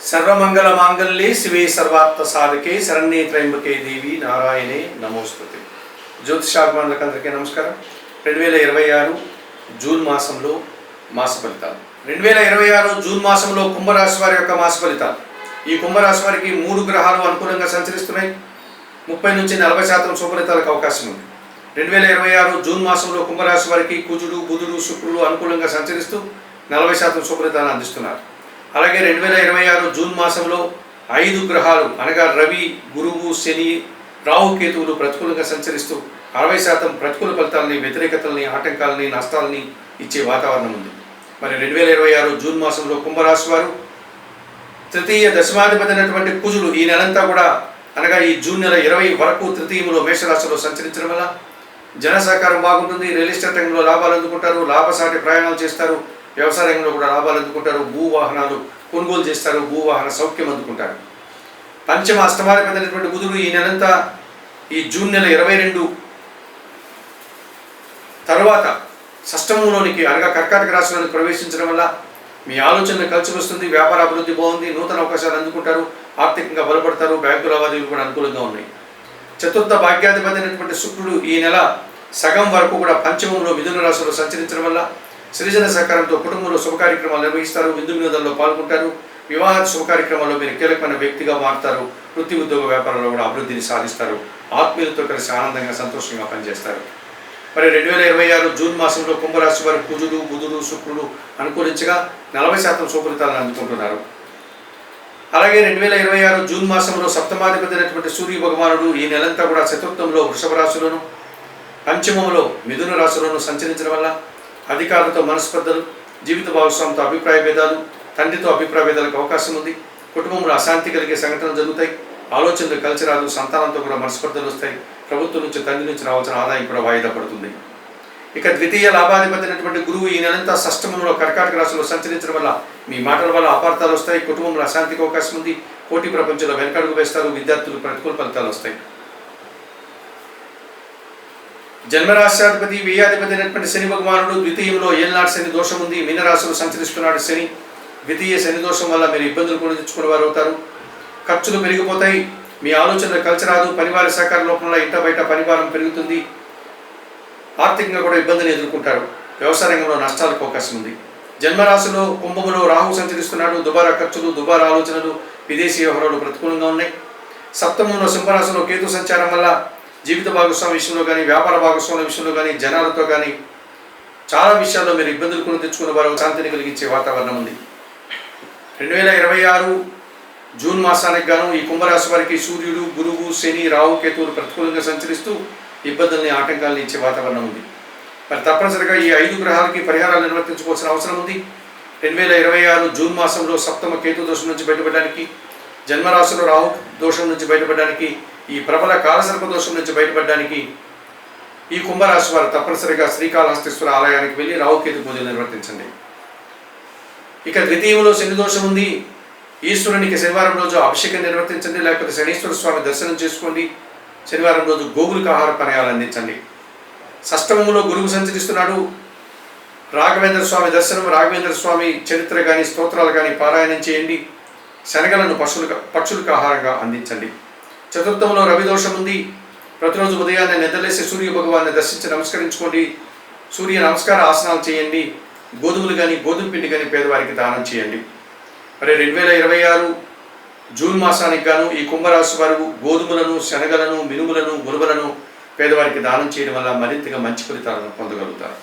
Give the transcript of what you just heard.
సర్వమంగళ మాంగళ్యే శివే సర్వార్థ సాధకే శరణ్యే త్రయంబకే దేవి నారాయణే నమోస్తుతే. జ్యోతిషాభిమానులకు అందరికీ నమస్కారం. 2026 జూన్ మాసంలో మాస ఫలితాలు. 2026 జూన్ మాసంలో కుంభరాశి వారి యొక్క మాస ఫలితాలు. ఈ కుంభరాశి వారికి 3 గ్రహాలు అనుకూలంగా సంచరిస్తున్నాయి. 30 నుంచి 40% శుభఫలితాలకు అవకాశం ఉంది. 2026 జూన్ మాసంలో కుంభరాశి వారికి కుజుడు, బుధుడు, శుక్రుడు అనుకూలంగా సంచరిస్తూ 40% శుభఫలితాలను అందిస్తున్నారు. అలాగే 2026 జూన్ మాసంలో 5 గ్రహాలు అనగా రవి, గురువు, శని, రాహుకేతువులు ప్రతికూలంగా సంచరిస్తూ 60% ప్రతికూల ఫలితాలని, వ్యతిరేకతల్ని, ఆటంకాలని, నష్టాలని ఇచ్చే వాతావరణం ఉంది. మరి 2026 జూన్ మాసంలో కుంభరాశి వారు తృతీయ దశమాధిపతి అయినటువంటి కుజుడు ఈ నెలంతా కూడా అనగా ఈ జూన్ నెల 20 వరకు తృతీయంలో మేషరాశిలో సంచరించడం వల్ల జన సహకారం బాగుంటుంది. రియల్ ఎస్టేట్ రంగంలో లాభాలు అందుకుంటారు, లాభసాటి ప్రయాణాలు చేస్తారు, వ్యవసాయ రంగంలో కూడా లాభాలు అందుకుంటారు, భూవాహనాలు కొనుగోలు చేస్తారు, భూవాహన సౌఖ్యం అందుకుంటారు. పంచమ అష్టమాధిపతి అయినటువంటి బుధుడు ఈ నెలంతా ఈ జూన్ నెల 22 తర్వాత షష్టమంలోనికి అనగా కర్కాటక రాశిలోనికి ప్రవేశించడం వల్ల మీ ఆలోచనలు కలిసి వస్తుంది, వ్యాపార అభివృద్ధి బాగుంది, నూతన అవకాశాలు అందుకుంటారు, ఆర్థికంగా బలపడతారు, బ్యాంకు లావాదేవీలు కూడా అనుకూలంగా ఉన్నాయి. చతుర్థ భాగ్యాధిపతి అయినటువంటి శుక్రుడు ఈ నెల సగం వరకు కూడా పంచమంలో మిథున రాశిలో సంచరించడం వల్ల సృజన సహకారంతో కుటుంబంలో శుభ కార్యక్రమాలు నిర్వహిస్తారు, విందు వినోదాల్లో పాల్గొంటారు, వివాహ శుభ కార్యక్రమాల్లో మీరు కీలకమైన వ్యక్తిగా మారుతారు, వృత్తి ఉద్యోగ వ్యాపారంలో కూడా అభివృద్ధిని సాధిస్తారు, ఆత్మీయులతో కలిసి ఆనందంగా సంతోషంగా పనిచేస్తారు. మరి 2026 జూన్ మాసంలో కుంభరాశి వారు కుజుడు, బుధుడు, శుక్రుడు అనుకూలించగా 40% శుభఫలితాలను అందుకుంటున్నారు. అలాగే 2026 జూన్ మాసంలో సప్తమాధిపతి అయినటువంటి సూర్య భగవానుడు ఈ నెలంతా కూడా చతుర్థంలో వృషభ రాశిలోను, పంచమంలో మిథున రాశిలోను సంచరించడం వల్ల అధికారులతో మనస్పర్ధలు, జీవిత భాగస్వామితో అభిప్రాయ భేదాలు, తండ్రితో అభిప్రాయ భేదాలకు అవకాశం ఉంది, కుటుంబంలో అశాంతి కలిగే సంఘటనలు జరుగుతాయి, ఆలోచనలు కలిసి రాదు, సంతానంతో కూడా మనస్పర్ధలు వస్తాయి, ప్రభుత్వం నుంచి తండ్రి నుంచి రావాల్సిన ఆదాయం కూడా వాయిదా పడుతుంది. ఇక ద్వితీయ లాభాధిపతి అయినటువంటి గురువు ఈ నెలంతా షష్టమంలో కర్కాటక రాశిలో సంచరించడం వల్ల మీ మాటల వల్ల అపార్థాలు వస్తాయి, కుటుంబంలో అశాంతికి అవకాశం ఉంది, పోటీ ప్రపంచంలో వెనకడుగు వేస్తారు, విద్యార్థులు ప్రతికూల ఫలితాలు వస్తాయి. జన్మరాశ్యాధిపతి వ్యయాధిపతి అయినటువంటి శని భగవానుడు ద్వితీయంలో ఏళ్ళనాటి శని దోషం ఉంది, మీనరాశిలో సంచరిస్తున్నాడు శని. ద్వితీయ శని దోషం వల్ల మీరు ఇబ్బందులు కూడా తెచ్చుకునే వారు అవుతారు, ఖర్చులు పెరిగిపోతాయి, మీ ఆలోచనలు కలిసి రాదు, పరివార సహకార లోపల ఇంట బయట పరివారం పెరుగుతుంది, ఆర్థికంగా కూడా ఇబ్బందిని ఎదుర్కొంటారు, వ్యవసాయ రంగంలో నష్టాలకు అవకాశం ఉంది. జన్మరాశిలో కుంభములో రాహు సంచరిస్తున్నాడు, దుబారా ఖర్చులు, దుబారా ఆలోచనలు, విదేశీ వ్యవహారాలు ప్రతికూలంగా ఉన్నాయి. సప్తమంలో సింహరాశిలో కేతు సంచారం వల్ల జీవిత భాగస్వామి విషయంలో కానీ, వ్యాపార భాగస్వామి విషయంలో కానీ, జనాలతో కానీ చాలా విషయాల్లో మీరు ఇబ్బందులు కొని తెచ్చుకున్న వారు శాంతిని కలిగించే వాతావరణం ఉంది. 2026 జూన్ మాసానికి గాను ఈ కుంభరాశి వారికి సూర్యుడు, గురువు, శని, రాహు, కేతువులు ప్రతికూలంగా సంచరిస్తూ ఇబ్బందుల్ని, ఆటంకాలను ఇచ్చే వాతావరణం ఉంది. మరి తప్పనిసరిగా ఈ 5 గ్రహాలకి పరిహారాలు నిర్వర్తించుకోవాల్సిన అవసరం ఉంది. 2026 జూన్ మాసంలో సప్తమ కేతు దోషం నుంచి బయటపడడానికి, జన్మరాశిలో రాహు దోషం నుంచి బయటపడడానికి, ఈ ప్రబల కాలసర్ప దోషం నుంచి బయటపడడానికి ఈ కుంభరాశి వారు తప్పనిసరిగా శ్రీకాళహస్తీశ్వర ఆలయానికి వెళ్ళి రాహుకేతు పూజలు నిర్వర్తించండి. ఇక ద్వితీయంలో శని దోషం ఉంది, ఈశ్వరునికి శనివారం రోజు అభిషేకం నిర్వర్తించండి, లేకపోతే శనీశ్వర స్వామి దర్శనం చేసుకోండి, శనివారం రోజు గోగులకు ఆహార పానీయాలు అందించండి. షష్టమంలో గురువు సంచరిస్తున్నాడు, రాఘవేంద్ర స్వామి దర్శనం, రాఘవేంద్ర స్వామి చరిత్ర కానీ, స్తోత్రాలు కానీ పారాయణం చేయండి, శనగలను పక్షులకు ఆహారంగా అందించండి. చతుర్థంలో రవి దోషం ఉంది, ప్రతిరోజు ఉదయాన్నే నిద్రలేసి సూర్య భగవాన్ని దర్శించి నమస్కరించుకోండి, సూర్య నమస్కార ఆసనాలు చేయండి, గోధుమలు కానీ, గోధుమ పిండి కానీ పేదవారికి దానం చేయండి. మరి 2026 జూన్ మాసానికి గాను ఈ కుంభరాశి వారు గోధుమలను, శనగలను, మినుములను, ఉలువలను పేదవారికి దానం చేయడం వల్ల మరింతగా మంచి ఫలితాలను పొందగలుగుతారు.